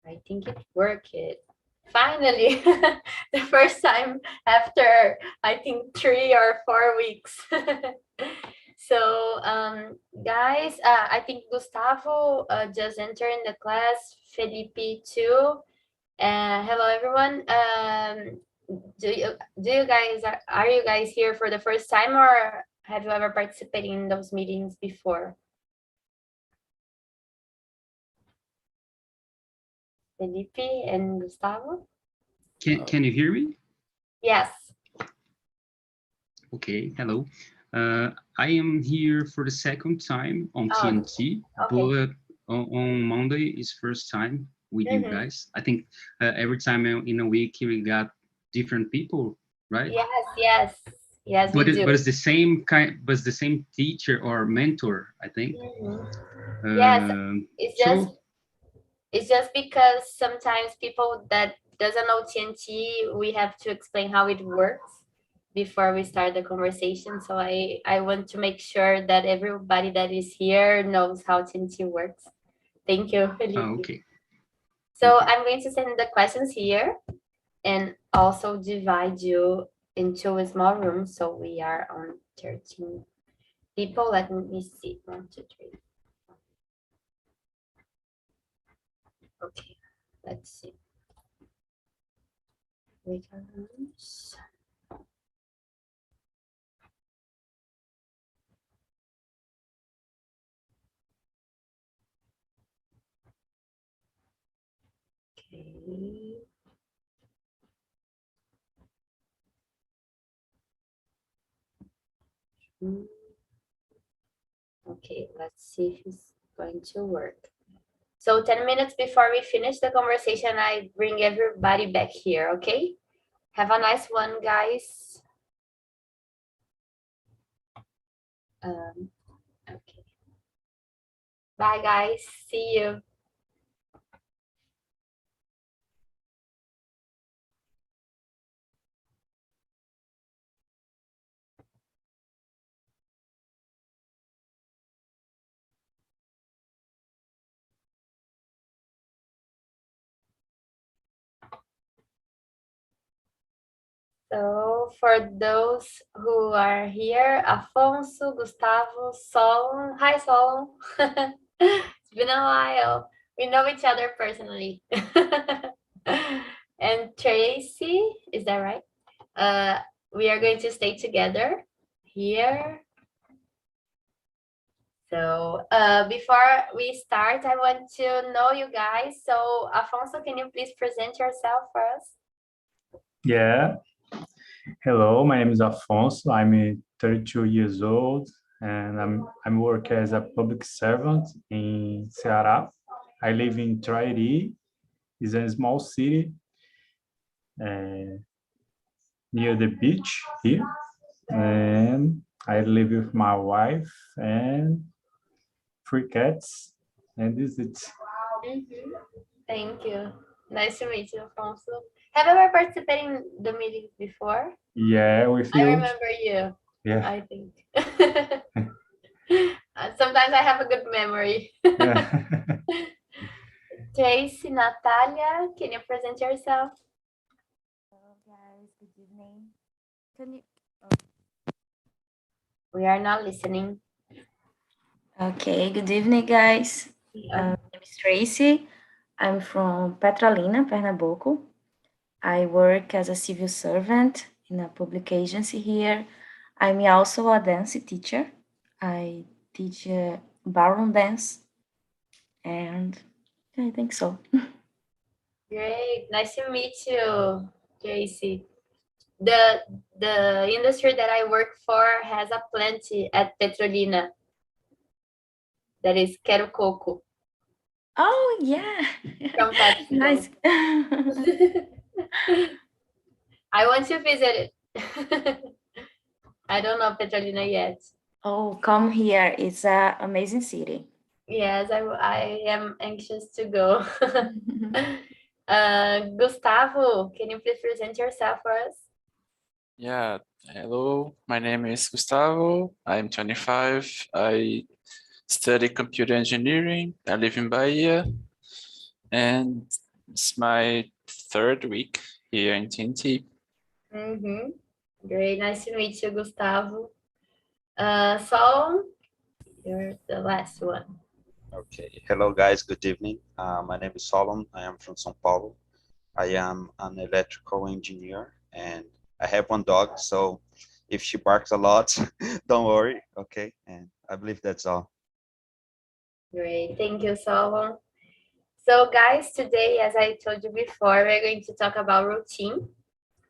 I think it worked. Finally, the first time after I think 3 or 4 weeks. So, guys, I think Gustavo just entered in the class. Felipe too. Hello, everyone. Do you guys are you guys here for the first time, or have you ever participated in those meetings before? Felipe and Gustavo? Can you hear me? Yes. Okay, hello. I am here for the second time on TNT, okay. but on Monday is first time with you guys. I think every time in a week we got different people, right? Yes, we do. But it's the same kind, but it's the same teacher or mentor, I think. Yes, it's just So it's just because sometimes people that doesn't know TNT, we have to explain how it works before we start the conversation. So I want to make sure that everybody that is here knows how TNT works. Thank you, Felipe. okay. So I'm going to send the questions here and also divide you into a small room. So we are on 13 people. Let me see. 1, 2, 3. Okay, let's see. Rooms. Okay. Okay, let's see if it's going to work. So 10 minutes before we finish the conversation, I bring everybody back here, okay? Have a nice one, guys. Okay. Bye, guys. See you. So for those who are here, Afonso, Gustavo, Solon. Hi, Solon. It's been a while. We know each other personally. And Tracy, is that right? We are going to stay together here. So before we start, I want to know you guys. So Afonso, can you please present yourself for us? Yeah. Hello, my name is Afonso. I'm 32 years old and I'm working as a public servant in Ceará. I live in Trairi. It's a small city near the beach here. And I live with my wife and 3 cats. And this is it. Thank you. Nice to meet you, Afonso. Have you ever participated in the meetings before? Yeah, with you. I remember you. Yeah. I think. Sometimes I have a good memory. Tracy, Natalia, can you present yourself? Hello guys, good evening. Can you? We are not listening. Okay, good evening, guys. My name is Tracy. I'm from Petrolina, Pernambuco. I work as a civil servant in a public agency here. I'm also a dance teacher. I teach ballroom dance, and I think so. Great, nice to meet you, Tracy. The industry that I work for has a plant at Petrolina that is Quero Coco. Oh yeah, From Pepsi. nice. I want to visit it. I don't know Petrolina yet. Oh, come here! It's an amazing city. Yes, I am anxious to go. Gustavo, can you please present yourself for us? Yeah, hello, my name is Gustavo. I'm 25. I study computer engineering. I live in Bahia. And It's my third week here in TNT. Great, nice to meet you, Gustavo. Solon, you're the last one. Okay, hello guys, good evening. My name is Solon. I am from São Paulo. I am an electrical engineer and I have one dog, so if she barks a lot, don't worry, okay? And I believe that's all. Great, thank you, Solon. So guys, today, as I told you before, we're going to talk about routine.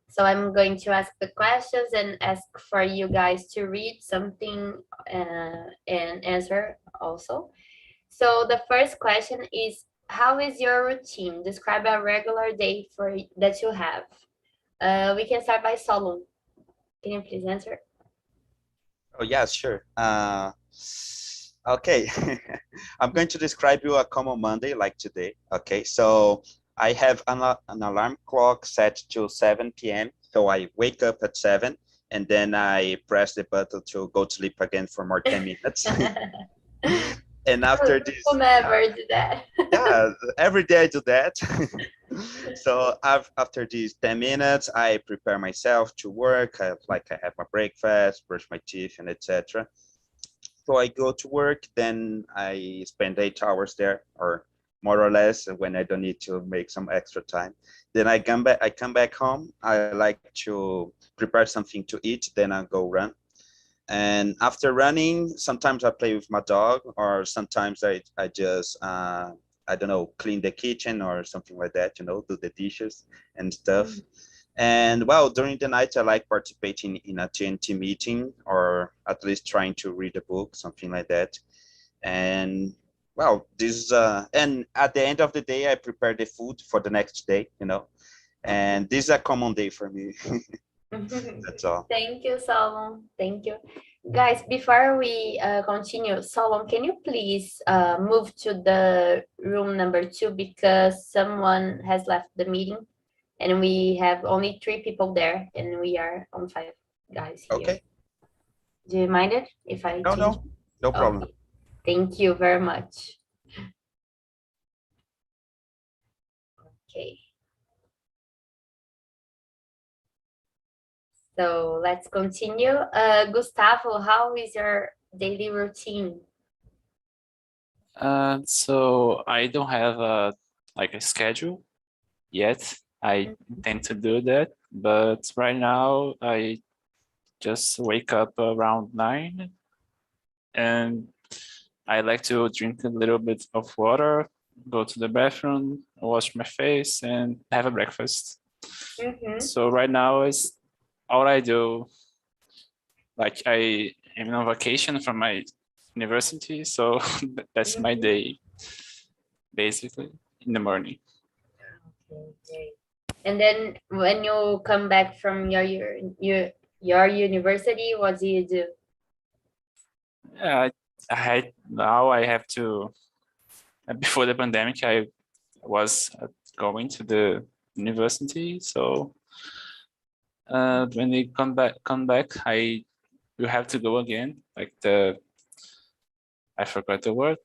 So I'm going to ask the questions and ask for you guys to read something and answer also. So the first question is, how is your routine? Describe a regular day that you have. We can start by Solon. Can you please answer? Oh yeah, sure. Okay, I'm going to describe you a common Monday like today. Okay, so I have an alarm clock set to 7 p.m. So I wake up at 7 and then I press the button to go to sleep again for more 10 minutes. And after this, Who never do that? yeah, every day I do that. So after these 10 minutes, I prepare myself to work. I have my breakfast, brush my teeth, and etc. So I go to work, then I spend 8 hours there, or more or less, when I don't need to make some extra time. Then I come back home. I like to prepare something to eat, then I go run. And after running, sometimes I play with my dog, or sometimes I just I don't know, clean the kitchen or something like that, you know, do the dishes and stuff. And well, during the night, I like participating in a TNT meeting, or at least trying to read a book, something like that. And well, this and at the end of the day, I prepare the food for the next day, you know. And this is a common day for me. That's all. Thank you, Solon. Thank you. Guys, before we continue, Solon, can you please move to the room number 2 because someone has left the meeting and we have only 3 people there and we are on 5 guys here. Okay. Do you mind it if I change? No problem. Okay. Thank you very much. Okay. So let's continue. Gustavo, how is your daily routine? So I don't have a schedule yet. I intend to do that, but right now I just wake up around 9 and I like to drink a little bit of water, go to the bathroom, wash my face, and have a breakfast. So right now is all I do. Like I am on vacation from my university, so that's my day, basically, in the morning. Okay, great. And then when you come back from your university, what do you do? Now I have to. Before the pandemic, I was going to the university, so when we come back, you have to go again. Like I forgot the word.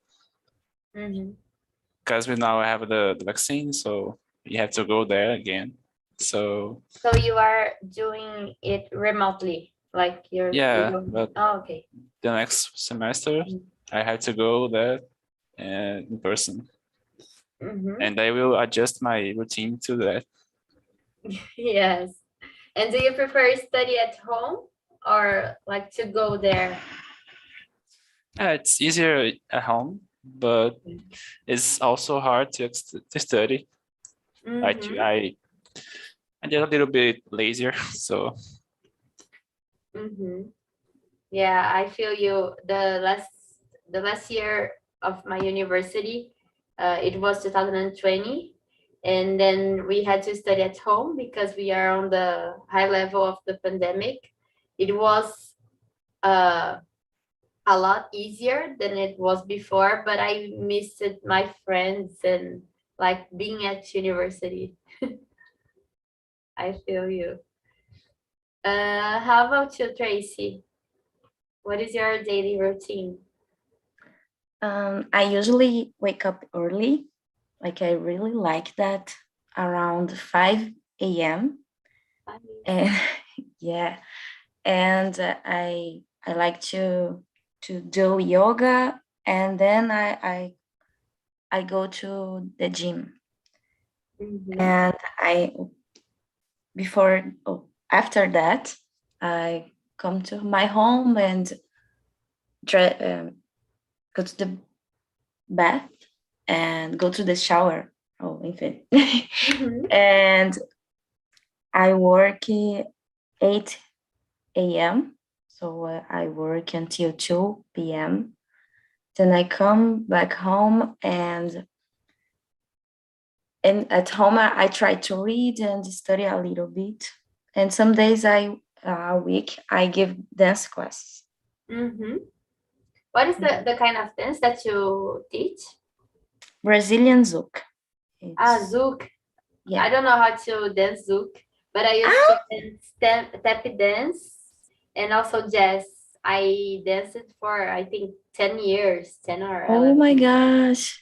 Because we now have the vaccine, so you have to go there again. So you are doing it remotely, like you're but okay. The next semester I have to go there in person. And I will adjust my routine to that. Yes. And do you prefer study at home or like to go there? It's easier at home, but it's also hard to study. I get a little bit lazier, so. Yeah, I feel you. The last year of my university, it was 2020, and then we had to study at home because we are on the high level of the pandemic. It was a lot easier than it was before, but I missed my friends and like being at university. I feel you. How about you, Tracy? What is your daily routine? I usually wake up early. Like I really like that. around 5 a.m. And yeah, and I like to do yoga, and then I go to the gym. And after that, I come to my home and go to the bath and go to the shower. Oh, enfim. And I work 8 a.m. So I work until 2 p.m. Then I come back home, and at home I try to read and study a little bit. And some days a week I give dance classes. What is the kind of dance that you teach? Brazilian Zouk. Zouk. Yeah. I don't know how to dance Zouk, but I used to dance tap dance and also jazz. I danced for, I think, 10 years, 10 or 11. Oh my gosh.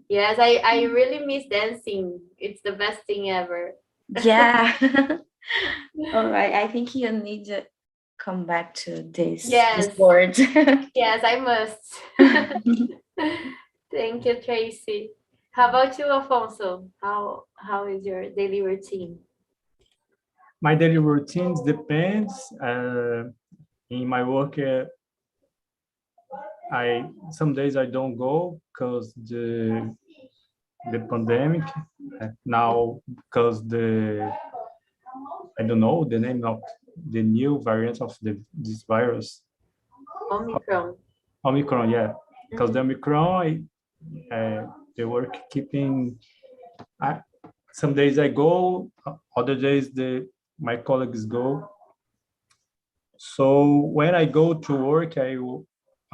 Yes, I really miss dancing. It's the best thing ever. Yeah. Oh, I think you need to come back to this board. Yes, I must. Thank you, Tracy. How about you, Alfonso? How is your daily routine? My daily routines depends. In my work, some days I don't go because the pandemic. Now because I don't know the name of the new variant of this virus. Omicron, yeah. Because the Omicron, the work keeping. Some days I go, other days my colleagues go. So when I go to work, I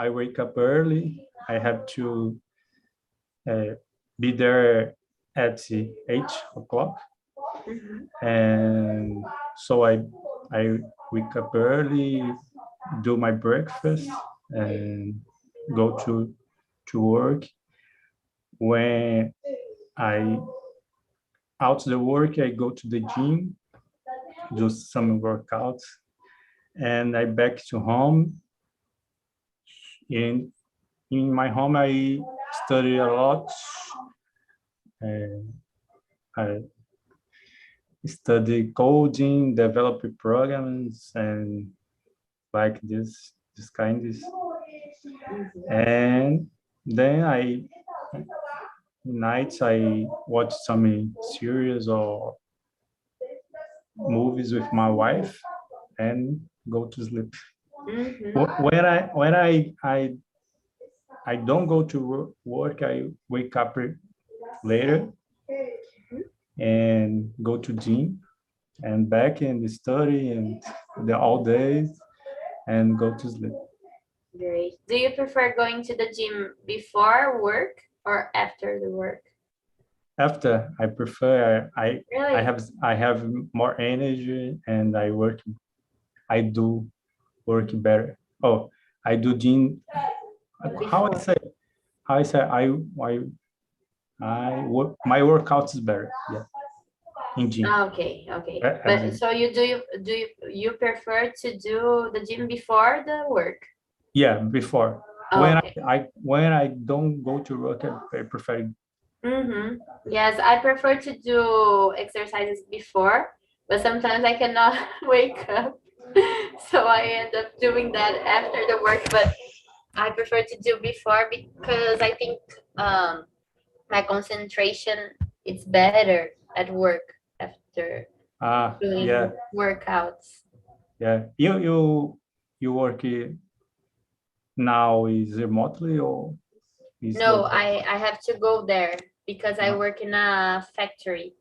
wake up early. I have to be there at 8 o'clock. And so I wake up early, do my breakfast, and go to work. When I out the work, I go to the gym, do some workouts, and I back to home. In my home, I study a lot. And I study coding, develop programs, and like this kind of. And then nights I watch some series or movies with my wife and go to sleep. When I don't go to work, I wake up later and go to gym and back and study and all days and go to sleep. Great. Do you prefer going to the gym before work or after the work? After. I prefer. Really? I have more energy and I do work better. Oh, I do gym. How I say my workout is better. Yeah. In gym. Okay. But so you prefer to do the gym before the work? Yeah, before. When I don't go to work, I prefer. Yes, I prefer to do exercises before, but sometimes I cannot wake up, so I end up doing that after the work. But I prefer to do before because I think my concentration is better at work after doing workouts. Yeah, you work now is remotely or is no? I have to go there because I work in a factory,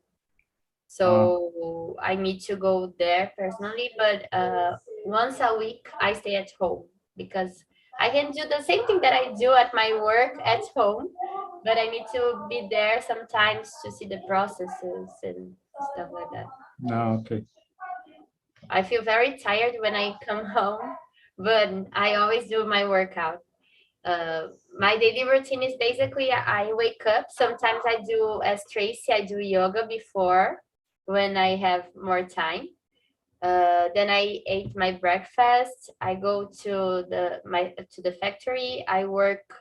so I need to go there personally. But once a week I stay at home because I can do the same thing that I do at my work at home, but I need to be there sometimes to see the processes and stuff like that. No, okay. I feel very tired when I come home, but I always do my workout. My daily routine is basically I wake up. Sometimes I do, as Tracy, I do yoga before when I have more time. Then I ate my breakfast. I go to the factory. I work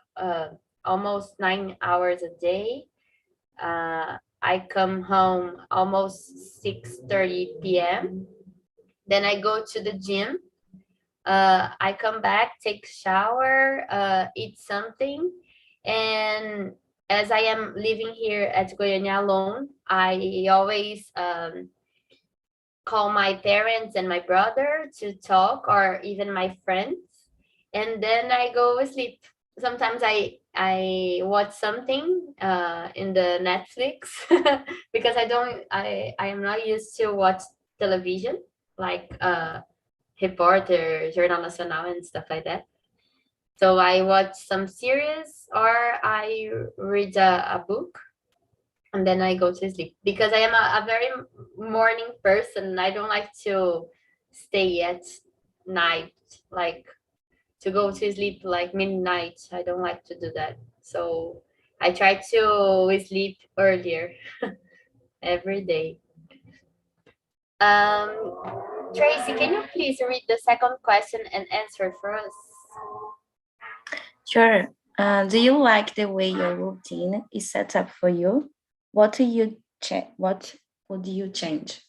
almost 9 hours a day. I come home almost 6:30 p.m. Then I go to the gym. I come back, take shower, eat something, and as I am living here at Goiânia alone, I always call my parents and my brother to talk, or even my friends, and then I go sleep. Sometimes I watch something in the Netflix because I am not used to watch television like Reporter, Jornal Nacional, and stuff like that. So I watch some series or I read a book, and then I go to sleep because I am a very morning person. I don't like to stay at night, like to go to sleep like midnight. I don't like to do that. So I try to sleep earlier every day. Tracy, can you please read the second question and answer for us? Sure. Do you like the way your routine is set up for you? What do you What would you change?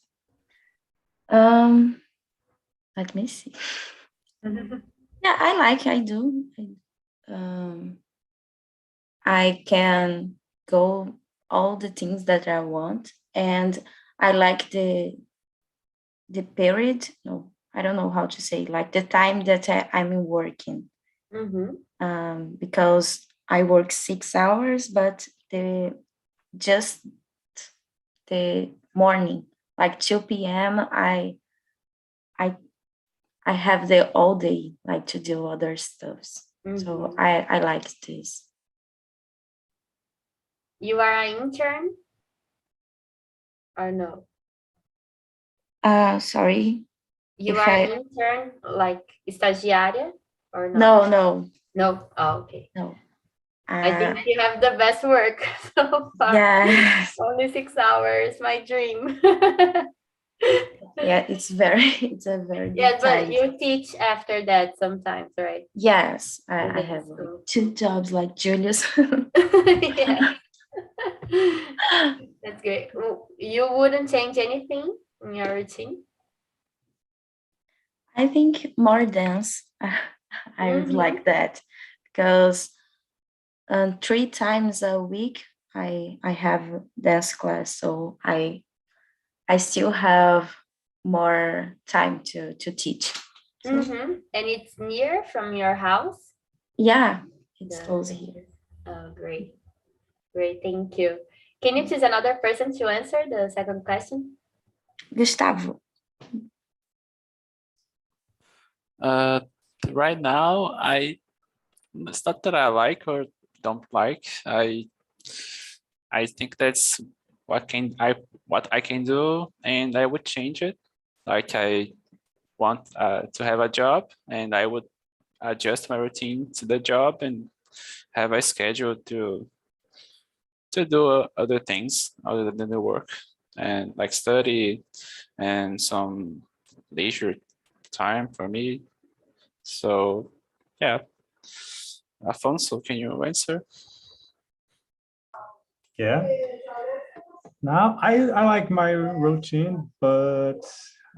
Let me see. Yeah, I do. I can go all the things that I want, and I like the period. No, I don't know how to say, like the time that I'm working. Because I work 6 hours, but just the morning, like 2 p.m. I have the all day, like to do other stuffs. So I like this. You are an intern or no? Sorry. You are an intern, like estagiária or not? No, no. No? Oh, okay. No. I think you have the best work so far. Yeah. Only 6 hours, my dream. Yeah, it's a very Yeah, good but time. you teach after that sometimes, right? Yes, I have like 2 jobs like Julius. Yeah. That's great. You wouldn't change anything in your routine? I think more dance. I would like that because 3 times a week I have dance class, so I still have more time to teach. So, And it's near from your house? Yeah, it's close here. Oh, great. Great, thank you. Can you choose another person to answer the second question? Gustavo. Right now, it's not that I like or don't like. I think that's what I can do, and I would change it. Like I want to have a job, and I would adjust my routine to the job and have a schedule to do other things other than the work, and like study and some leisure time for me. So yeah, Afonso, can you answer? Yeah. Now I like my routine, but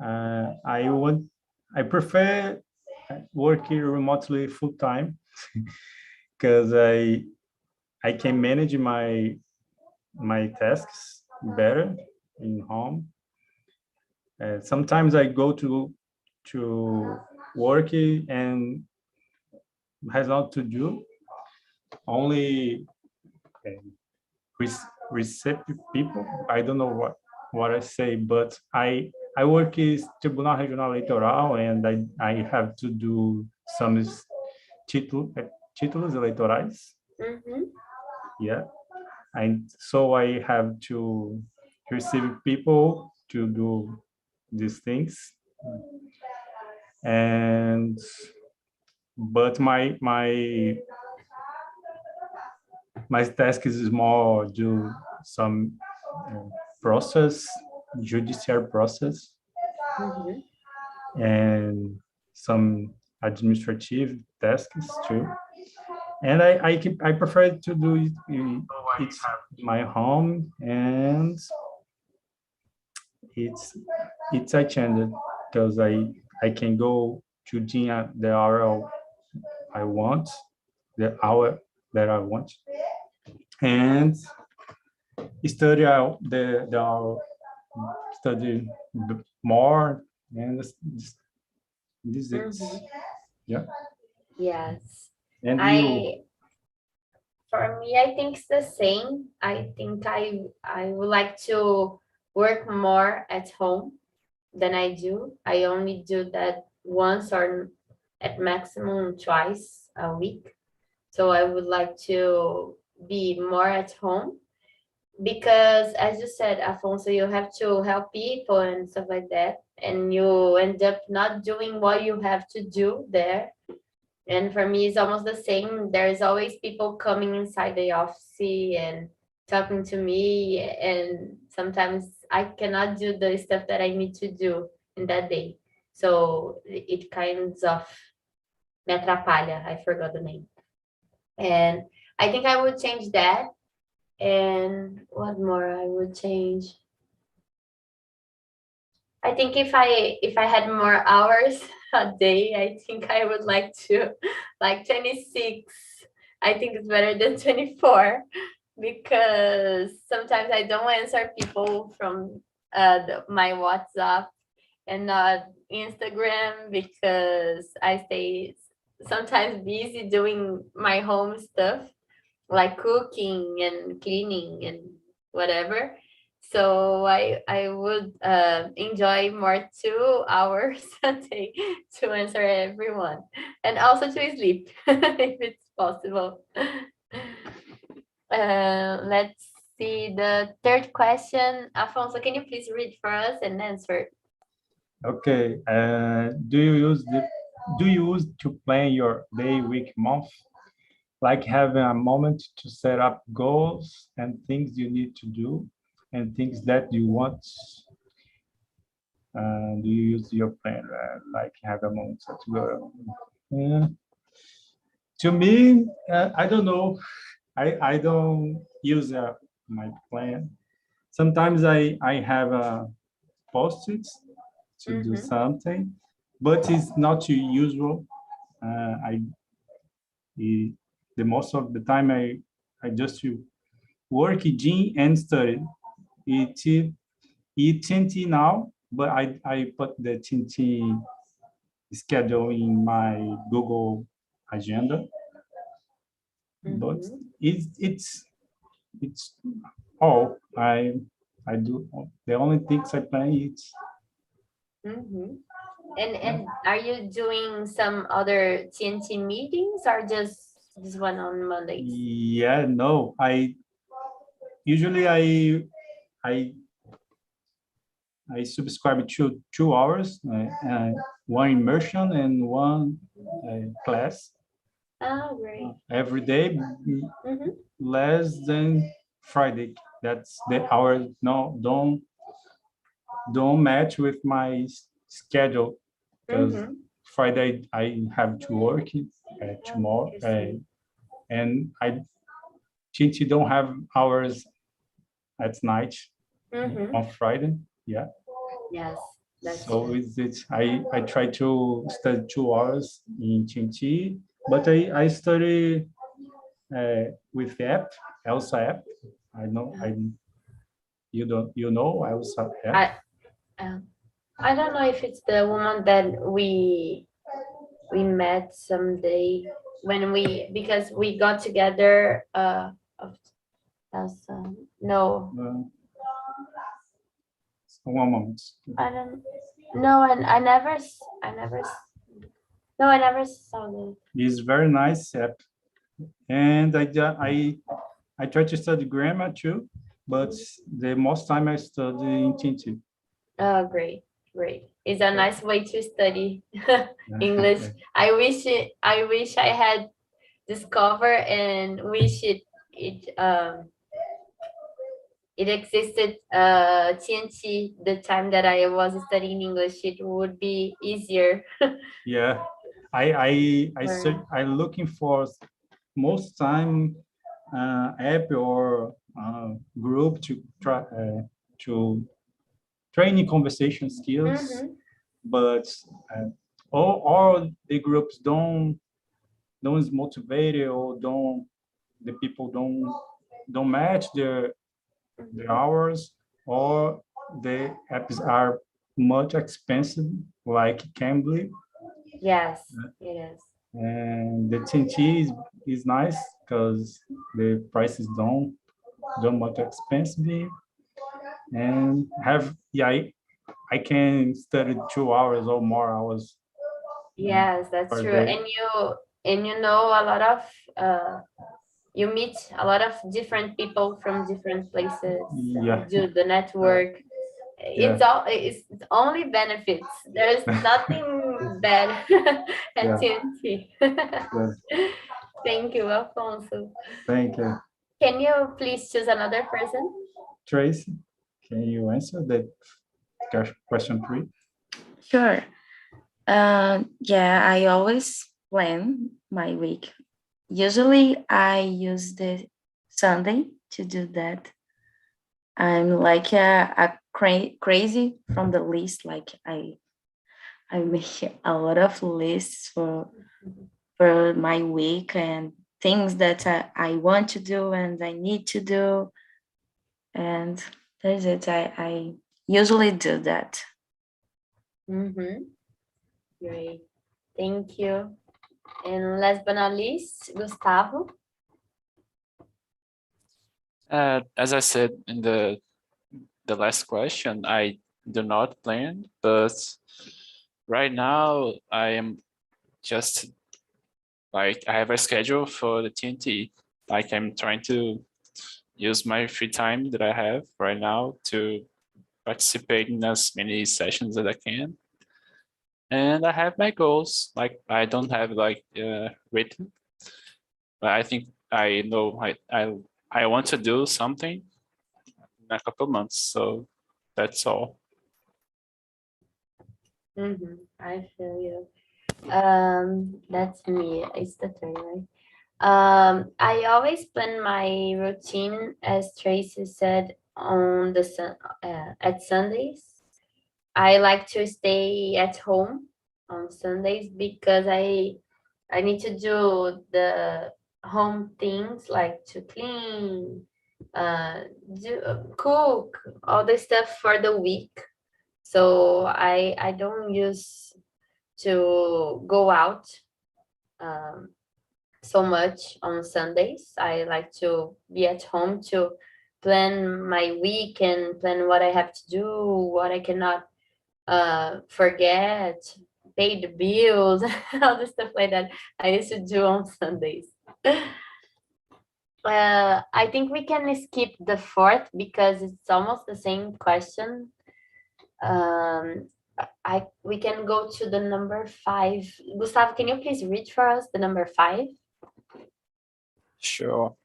I prefer working remotely full time because I can manage my tasks better in home. Sometimes I go to work and has not to do, only receive people. I don't know what I say, but I work is Tribunal Regional Eleitoral, and I have to do some títulos eleitorais. Yeah, and so I have to receive people to do these things, and but my my task is more do some process, judicial process, and some administrative tasks too. And I prefer to do it in my home, and it's a challenge because I can go to the hour I want, the hour that I want, and study the hour, study more, and this is yeah. Yes. And you? For me, I think it's the same. I think I would like to work more at home than I do. I only do that once or at maximum twice a week. So I would like to be more at home because, as you said, Afonso, you have to help people and stuff like that, and you end up not doing what you have to do there. And for me, it's almost the same. There's always people coming inside the office and talking to me, and sometimes I cannot do the stuff that I need to do in that day. So it kind of me atrapalha. I forgot the name. And I think I would change that. And what more I would change? I think if I had more hours a day, I think I would like to like 26. I think it's better than 24 because sometimes I don't answer people from my WhatsApp and not Instagram because I stay sometimes busy doing my home stuff like cooking and cleaning and whatever. So I would enjoy more 2 hours a day to answer everyone and also to sleep if it's possible. Let's see the third question. Afonso, can you please read for us and answer? Okay. Do you use to plan your day, week, month? Like having a moment to set up goals and things you need to do and things that you want. Do you use your plan, like have a moment to go? To me, I don't know. I don't use my plan. Sometimes I have a post-its to do something, but it's not usual. The most of the time I just work, gym, and study. It TNT now, but I put the TNT schedule in my Google agenda. But it's all I do. The only things I plan is. And are you doing some other TNT meetings or just this one on Mondays? Yeah, no. Usually I subscribe to 2 hours, one immersion and one class. Oh, great. Every day, less than Friday. That's the hour. No, don't match with my schedule because Friday I have to work tomorrow, and I teach don't have hours at night on Friday. Yeah. Yes. So is it? I try to study 2 hours in TNT, but I study with the app, Elsa app. I know you know Elsa app. I don't know if it's the woman that we met someday because we got together no. One moment. I don't know, and I never saw it. It's very nice app, and I try to study grammar too, but the most time I study in TNT. Oh, great. It's a nice way to study English. I wish I had discovered and wish it it existed TNT the time that I was studying English, it would be easier. Yeah, I looking for most time app or group to try to training conversation skills, but all the groups don't is motivated or the people don't match their hours, or the apps are much expensive like Cambly, Yes, it is. and the TNT is nice because the prices don't much expensive, and have I can study 2 hours or more hours Yes, that's per true. day. And you know a lot of you meet a lot of different people from different places. Yeah. Do the network. It's only benefits. There's nothing bad at Yeah. TNT. Yeah. Thank you, Alfonso. Thank you. Can you please choose another person? Tracy, can you answer the question 3? Sure. Yeah, I always plan my week. Usually I use the Sunday to do that. I'm like a crazy from the list. Like I make a lot of lists for my week and things that I want to do and I need to do. And that's it. I usually do that. Great. Thank you. And last but not least, Gustavo. As I said in the last question, I do not plan, but right now I am just like I have a schedule for the TNT. Like I'm trying to use my free time that I have right now to participate in as many sessions as I can. And I have my goals. Like I don't have like written, but I think I know I want to do something in a couple of months. So that's all. I feel you. That's me. It's the turn, right? I always plan my routine, as Tracy said, on the at Sundays. I like to stay at home on Sundays because I need to do the home things like to clean, cook, all the stuff for the week. So I don't use to go out so much on Sundays. I like to be at home to plan my week and plan what I have to do, what I cannot forget, pay the bills, all the stuff like that I used to do on Sundays. I think we can skip the fourth because it's almost the same question. We can go to the number 5. Gustavo, can you please read for us the number 5? Sure.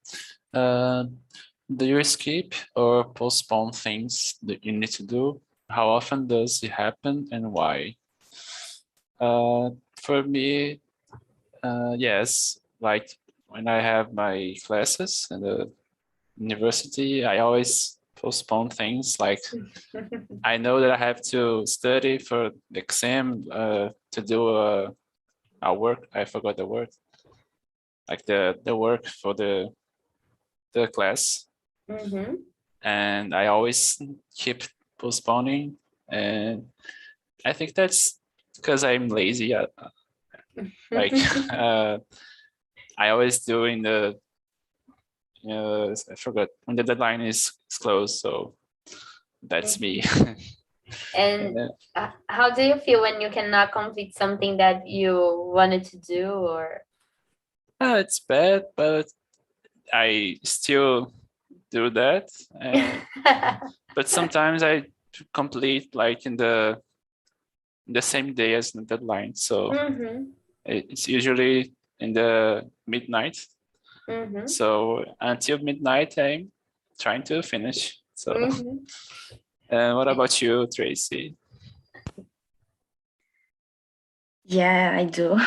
Do you skip or postpone things that you need to do? How often does it happen and why? For me, yes, like when I have my classes in the university, I always postpone things. Like I know that I have to study for the exam, to do a work. I forgot the word. Like the work for the class. And I always keep postponing, and I think that's because I'm lazy. Like I always do in the I forgot when the deadline is closed, so that's me. And how do you feel when you cannot complete something that you wanted to do? Or it's bad, but I still do that. But sometimes I complete like in the same day as the deadline, so it's usually in the midnight. Mm-hmm. So until midnight, I'm trying to finish. So, Mm-hmm. what about you, Tracy? Yeah, I do.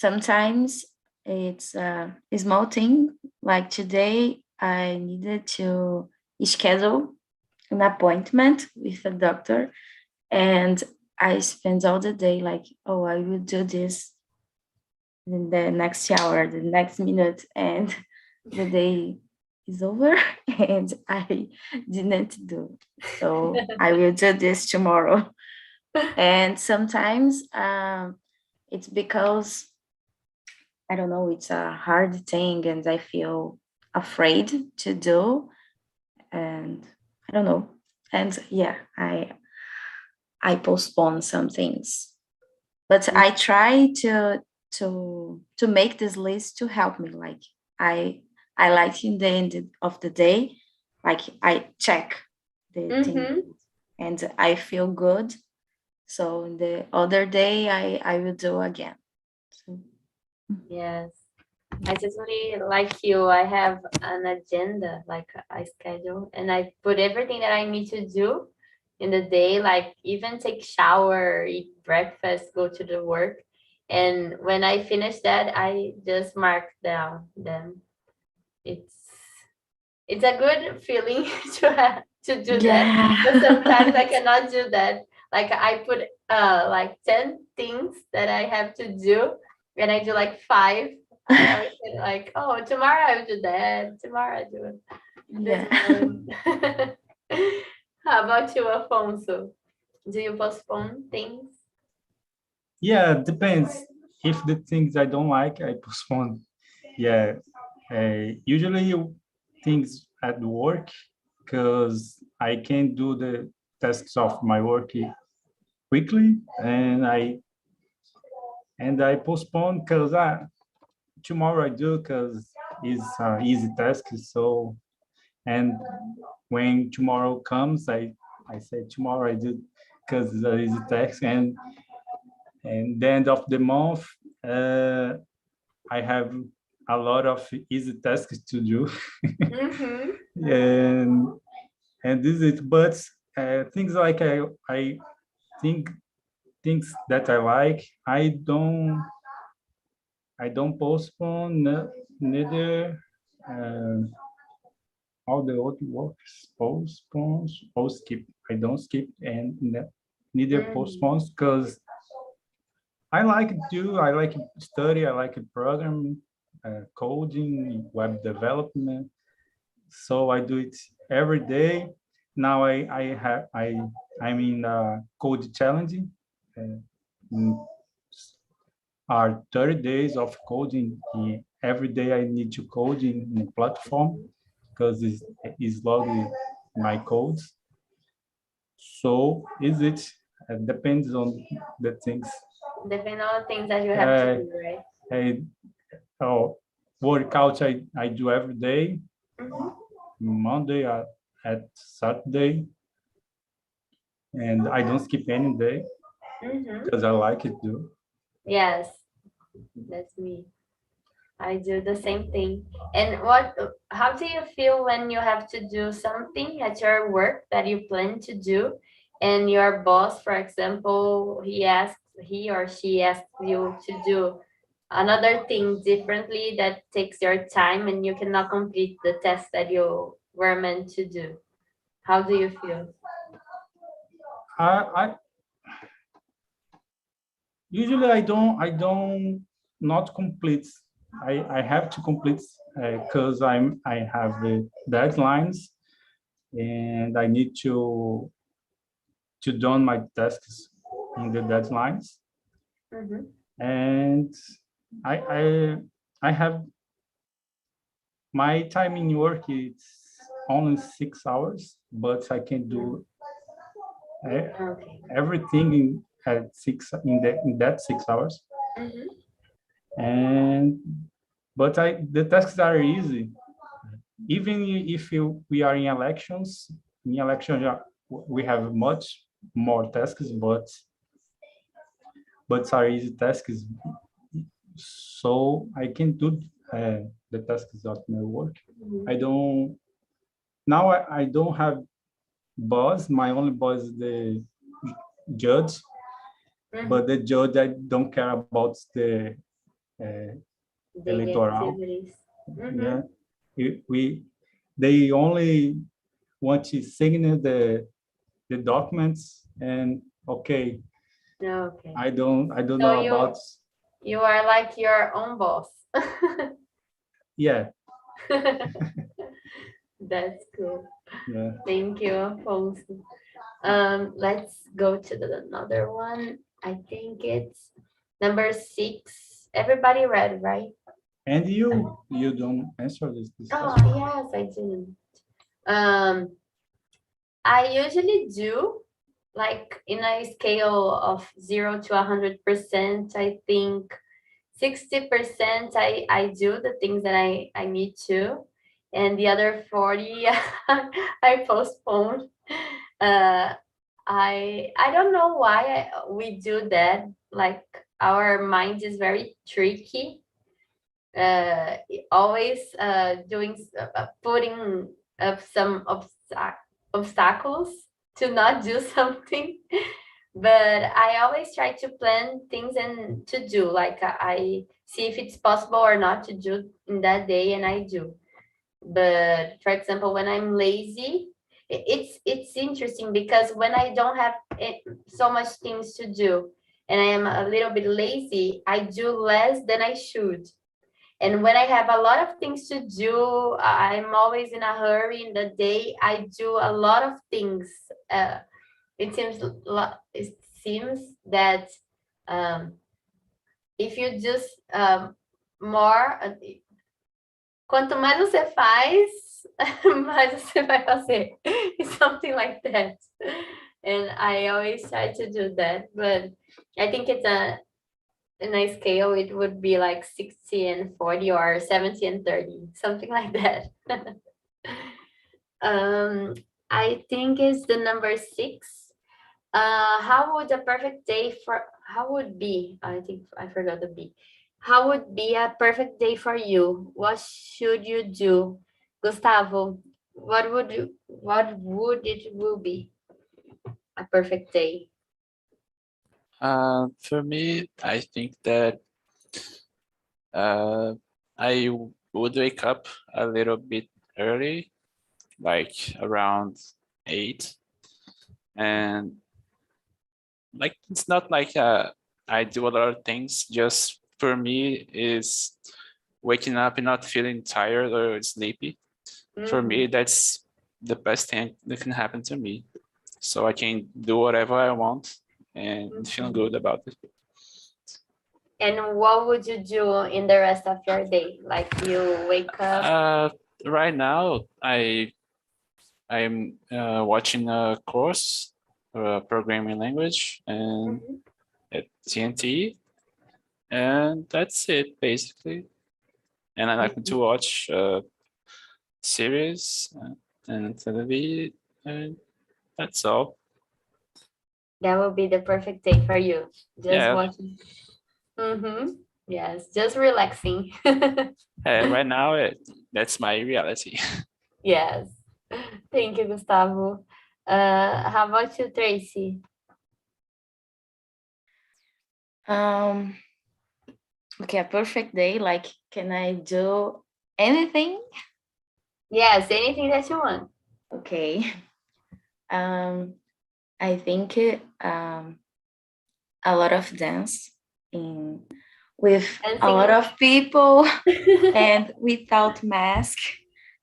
Sometimes it's a small thing. Like today, I needed to schedule an appointment with a doctor, and I spent all the day like, oh, I will do this in the next hour, the next minute, and the day is over, and I didn't do. So I will do this tomorrow. And sometimes it's because I don't know, it's a hard thing and I feel afraid to do. And I don't know. And yeah, I postpone some things. But I try to make this list to help me. Like I like in the end of the day, like I check the thing Mm-hmm. and I feel good. So in the other day I will do again. So, Yes. I totally like you. I have an agenda, like I schedule, and I put everything that I need to do in the day, like even take shower, eat breakfast, go to the work. And when I finish that, I just mark down them. It's it's a good feeling to have to do that. But sometimes I yeah. cannot do that. Like I put like 10 things that I have to do and I do like five. I always say like, oh, tomorrow I will do that. Tomorrow I do this Yeah. one. How about you, Afonso? Do you postpone things? Yeah, depends. If the things I don't like, I postpone. Yeah, usually things at work because I can do the tasks of my work quickly, and I postpone because tomorrow I do because it's an easy task. So and when tomorrow comes, I say tomorrow I do because it's an easy task, and the end of the month. I have a lot of easy tasks to do, Mm-hmm. and this is. But things like I think things that I like, I don't postpone neither. Uh, all the other works postpones or skip. I don't skip and neither Mm-hmm. postpones because I like to I like study. I like programming, coding, web development. So I do it every day. Now I'm in code challenging. Uh, are 30 days of coding. Every day I need to code in the platform because it's logging my codes. So is it depends on the things. Depending on the things that you have to Uh, do, right? I, oh, workout I do every day, Mm-hmm. Monday at Saturday, and I don't skip any day Mm-hmm. because I like it too. Yes, that's me. I do the same thing. And what, how do you feel when you have to do something at your work that you plan to do, and your boss, for example, he or she asks you to do another thing differently that takes your time and you cannot complete the task that you were meant to do? How do you feel? I usually I don't not complete. I have to complete because I have the deadlines and I need to done my tasks in the deadlines, Mm-hmm. and I I I have my time in work. It's only 6 hours, but I can do Okay. everything at six in that 6 hours. Mm-hmm. And but the tasks are easy. Even if we are in elections, we have much more tasks, but are easy tasks. so I can do the tasks of my work. I don't now. I don't have boss. My only boss is the judge, but the judge I don't care about the Daily electoral. activities. Yeah, they only want to sign the documents and okay. Okay. I don't So know about. You are like your own boss. Yeah. That's cool. Yeah. Thank you, Afonso. Let's go to another one. I think it's number 6. Everybody read, right? And you don't answer this Oh, question. yes, I didn't. I usually do, like in a scale of 0 to 100%. I think 60% I do the things that I need to, and the other 40 I postpone. I don't know why we do that. Like our mind is very tricky. Always putting up some obstacles to not do something. But I always try to plan things and to do. Like I see if it's possible or not to do in that day, and I do. But for example, when I'm lazy, it's interesting because when I don't have so much things to do and I am a little bit lazy, I do less than I should. And when I have a lot of things to do, I'm always in a hurry in the day. I do a lot of things. It seems that if you just more, quanto mais você faz, mais você vai fazer. It's something like that. And I always try to do that, but I think it's a nice scale. It would be like 60 and 40 or 70 and 30, something like that. I think it's the number 6. How would a perfect day for, how would be, I think I forgot the B. How would be a perfect day for you? What should you do? Gustavo, what would it will be a perfect day? For me, I think that I would wake up a little bit early, like around 8. And like, it's not like I do a lot of things. Just for me is waking up and not feeling tired or sleepy. For me, that's the best thing that can happen to me. So I can do whatever I want and feel good about it. And what would you do in the rest of your day? Like you wake up? Right now, I'm watching a course, programming language, and at TNT, and that's it basically. And I like to watch series and television, and that's all. That will be the perfect day for you. Just Yeah. watching. Yes, just relaxing. Right now, that's my reality. Yes. Thank you, Gustavo. How about you, Tracy? Okay, a perfect day. Like, can I do anything? Yes, anything that you want. Okay. I think a lot of dance with Dancing. a lot of people and without mask,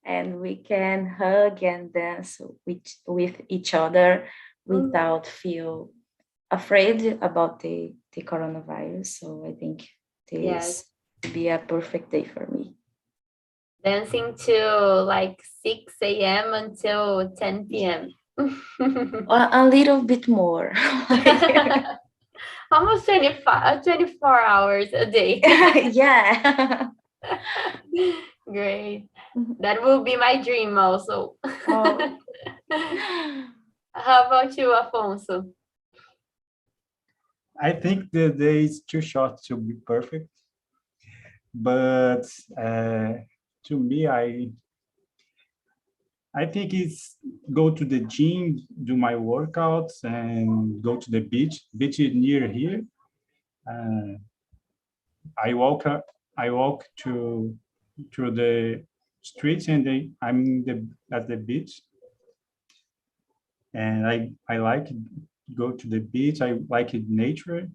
and we can hug and dance with each other without feel afraid about the coronavirus. So I think this would be a perfect day for me. Dancing till like 6 a.m. until 10 p.m. A little bit more. Almost 24 hours a day. Yeah. Great. That will be my dream also. Oh. How about you, Afonso? I think the day is too short to be perfect. but to me, I think it's go to the gym, do my workouts, and go to the beach. Beach is near here. I walk to through the streets, and I'm at the beach, and I like go to the beach. I like nature,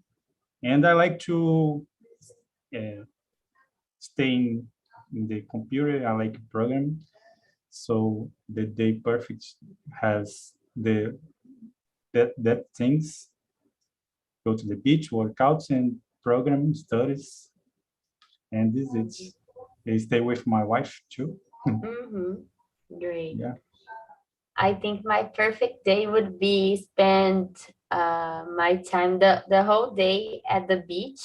and I like to stay in the computer. I like programming. So the day perfect has that things, go to the beach, workouts, and program studies, and this is I stay with my wife too. Great. Yeah. I think my perfect day would be spend my time the whole day at the beach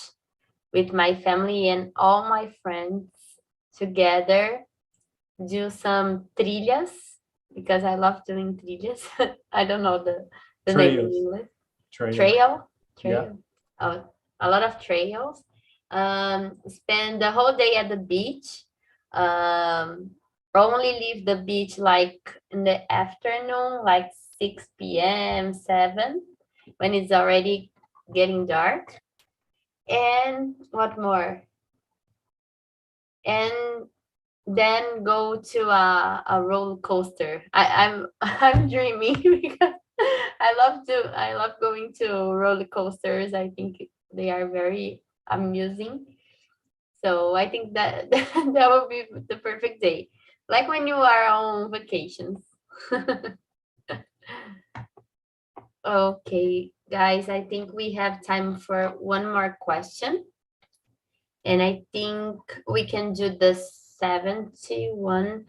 with my family and all my friends together, do some trilhas because I love doing trilhas. I don't know the name in Trails. English. Trail. Trail. Oh, a lot of trails. Spend the whole day at the beach. Only leave the beach like in the afternoon, like 6 p.m., 7, when it's already getting dark. And what more? And then go to a roller coaster. I'm I'm dreaming because I love going to roller coasters. I think they are very amusing. So I think that that would be the perfect day, like when you are on vacations. Okay, guys, I think we have time for one more question. And I think we can do the 71,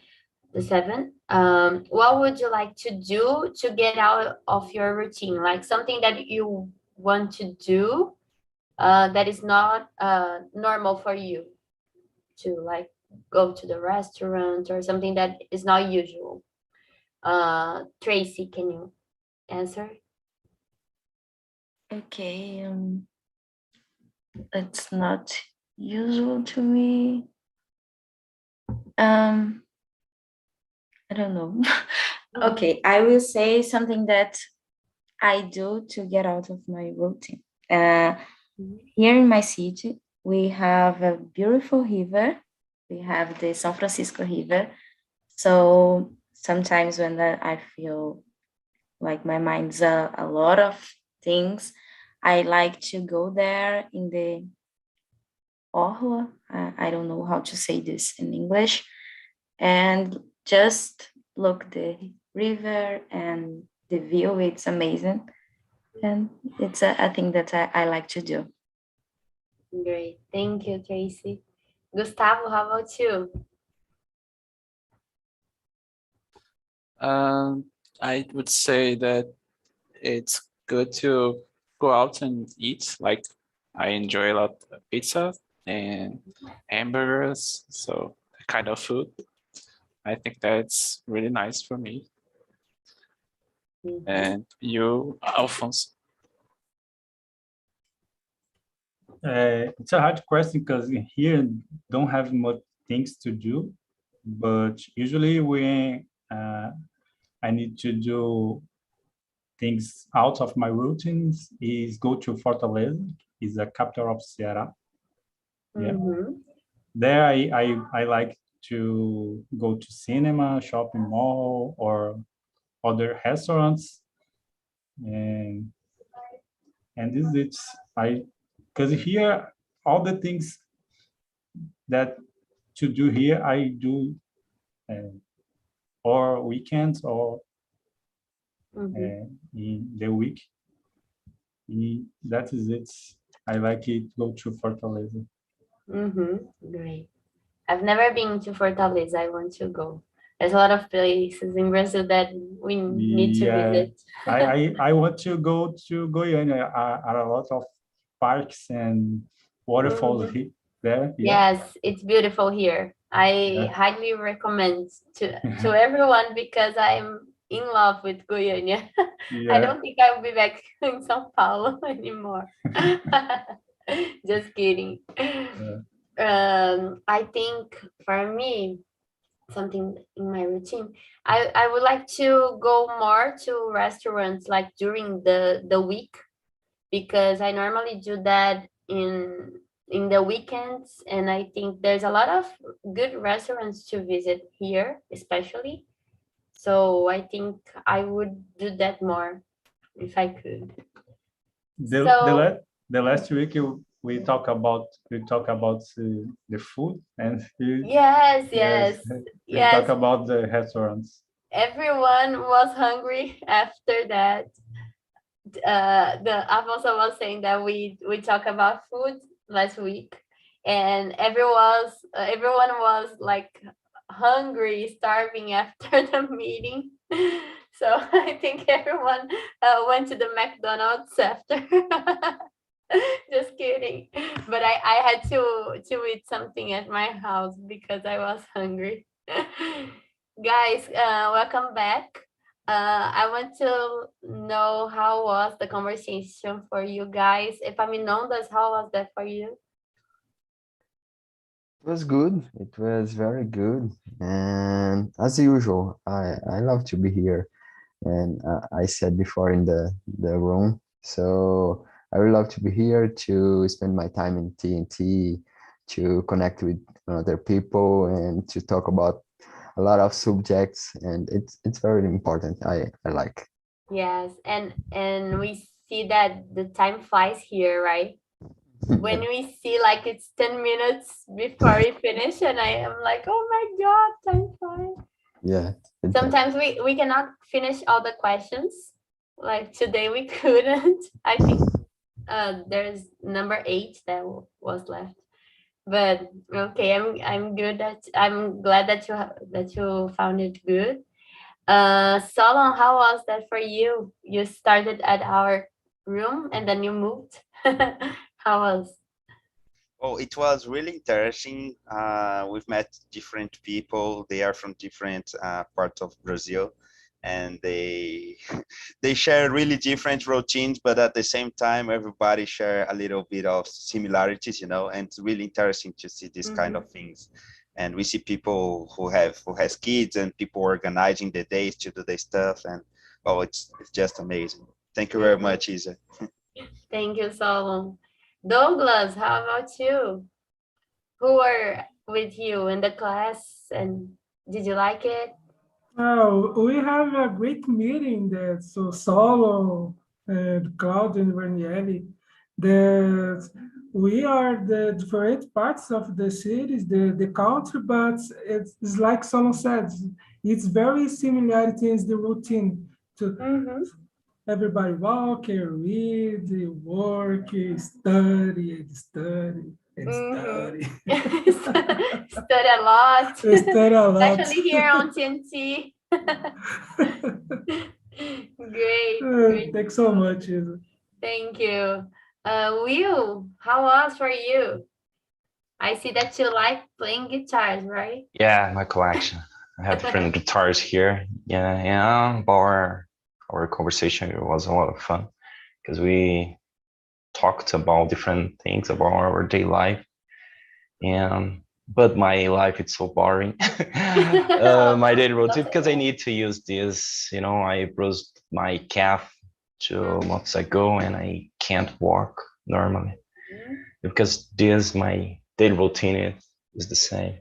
the 7. What would you like to do to get out of your routine? Like something that you want to do that is not normal for you, to like go to the restaurant or something that is not usual. Tracy, can you answer? Okay, it's not usual to me. I don't know. Okay, I will say something that I do to get out of my routine. Here in my city, we have a beautiful river. We have the São Francisco River. So sometimes when I feel like my mind's a lot of things, I like to go there in the orla. I don't know how to say this in English, and just look the river and the view. It's amazing, and it's a thing that I like to do. Great. Thank you, Tracy. Gustavo, how about you? I would say that it's good to go out and eat. Like I enjoy a lot of pizza and hamburgers, so that kind of food. I think that's really nice for me. And you, Alphonse? It's a hard question because here don't have much things to do, but usually when I need to do things out of my routines is go to Fortaleza, is the capital of Ceará. Yeah. There I like to go to cinema, shopping mall, or other restaurants, and this it's because here all the things that to do here I do or weekends or in the week. That is it. I like it go to Fortaleza. Great. I've never been to Fortaleza. I want to go. There's a lot of places in Brazil that we need to visit. I want to go to Goiânia. Are a lot of parks and waterfalls there. Yeah. Yes, it's beautiful here. I highly recommend to everyone because I'm in love with Goiânia. I don't think I will be back in São Paulo anymore. Just kidding. I think for me, something in my routine, I would like to go more to restaurants like during the week, because I normally do that in the weekends, and I think there's a lot of good restaurants to visit here, especially. So I think I would do that more if I could. The, So the last week we talk about the food, and yes, yes, yes, we talk yes. about the restaurants. Everyone was hungry after that. The Afonso was saying that we talk about food last week, and everyone was like hungry, starving after the meeting. So I think everyone went to the McDonald's after. Just kidding. But I had to eat something at my house because I was hungry. Guys, welcome back. I want to know how was the conversation for you guys. Epaminondas, how was that for you? It was good. It was very good. And as usual, I love to be here. And I said before in the room. So I would love to be here to spend my time in TNT, to connect with other people and to talk about a lot of subjects. And it's very important. I like. Yes, and we see that the time flies here, right? When we see like it's 10 minutes before we finish, and I am like, oh my God, time flies. Yeah. Sometimes we cannot finish all the questions. Like today we couldn't. I think there's number 8 that was left. But okay, I'm glad that you found it good. Solon, how was that for you? You started at our room and then you moved. How was? Oh, it was really interesting. We've met different people. They are from different parts of Brazil, and they they share really different routines, but at the same time, everybody share a little bit of similarities, and it's really interesting to see these kind of things. And we see people who has kids and people organizing the days to do their stuff, and oh, it's just amazing. Thank you very much, Isa. Thank you, Solon. Douglas, how about you? Who were with you in the class, and did you like it? Oh, we have a great meeting that so Solo and Claudio and Ranieri, that we are the different parts of the cities, the country, but it's like Solo said, it's very similarities the routine to everybody walk and read, work, study and study and study. Study a lot. Study a lot. Especially here on TNT. Great. Thanks so much, Isa. Thank you. Will, how was for you? I see that you like playing guitars, right? Yeah, my collection. I have different guitars here. Yeah. Our conversation, it was a lot of fun because we talked about different things about our day life. But my life is so boring. My daily routine, because I need to use this. I bruised my calf 2 months ago, and I can't walk normally because my daily routine is the same.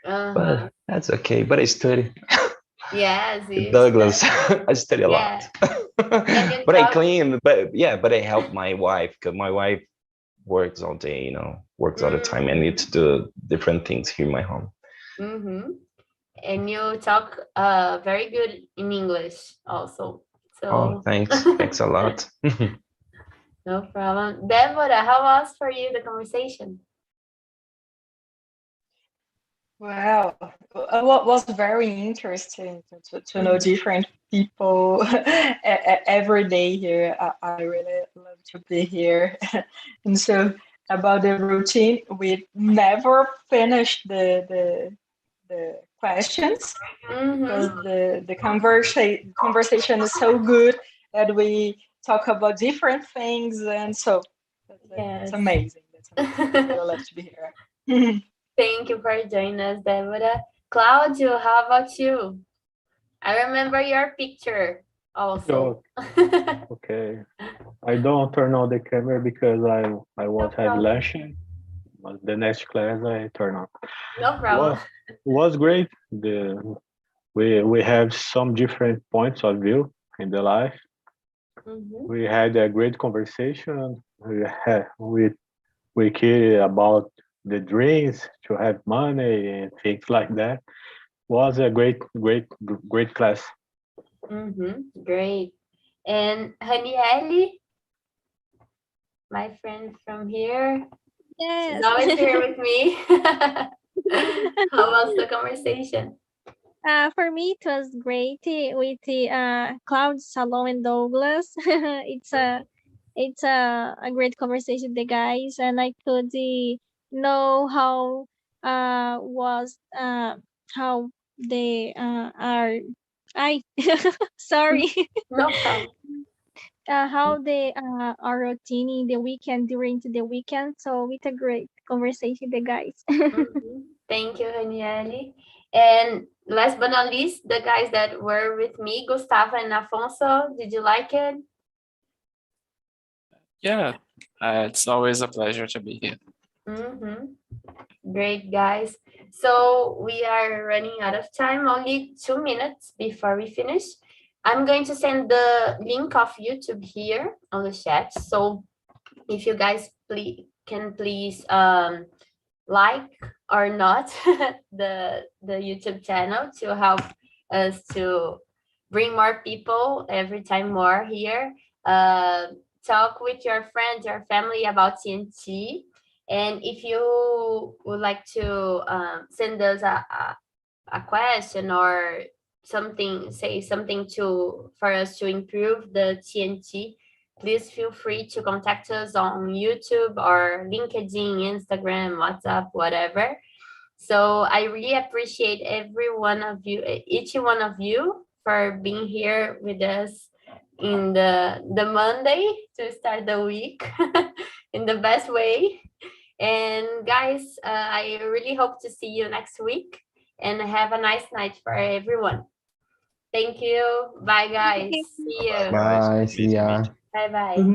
But that's okay. But I study. Yes, Douglas, I study a lot. Yeah. But I clean. But I help my wife because my wife works all day, works all the time. I need to do different things here in my home. And you talk very good in English also. So oh, thanks. Thanks a lot. No problem. Deborah, how was for you the conversation? Wow, what was very interesting to know different people every day here. I really love to be here. And so about the routine, we never finish the questions because the conversation is so good that we talk about different things, and so it's amazing. I love to be here. Thank you for joining us, Deborah. Claudio, how about you? I remember your picture also. Okay. I don't turn on the camera because I was having problem. lunch. But the next class I turn on. No problem. Was great. We have some different points of view in the life. We had a great conversation. We care about the dreams to have money and things like that. Was a great class. Great. And Hanieli, my friend from here, Yes. she's always here with me. How was the conversation? For me, it was great with the Cloud, Salon, and Douglas. It's a great conversation with the guys, and I could know how how they are. I sorry. No problem. How they are routine in the weekend during the weekend. So it's a great conversation, the guys. Thank you, Hanieli. And last but not least, the guys that were with me, Gustavo and Afonso, did you like it? Yeah, it's always a pleasure to be here. Great, guys. So we are running out of time, only 2 minutes before we finish. I'm going to send the link of YouTube here on the chat. So if you guys can please like or not the YouTube channel to help us to bring more people every time more here. Talk with your friends, your family about TNT. And if you would like to send us a question or say something for us to improve the TNT, please feel free to contact us on YouTube or LinkedIn, Instagram, WhatsApp, whatever. So I really appreciate each one of you for being here with us in the Monday to start the week in the best way. And guys, I really hope to see you next week and have a nice night for everyone. Thank you. Bye, guys. See you. Bye. See ya. Bye-bye.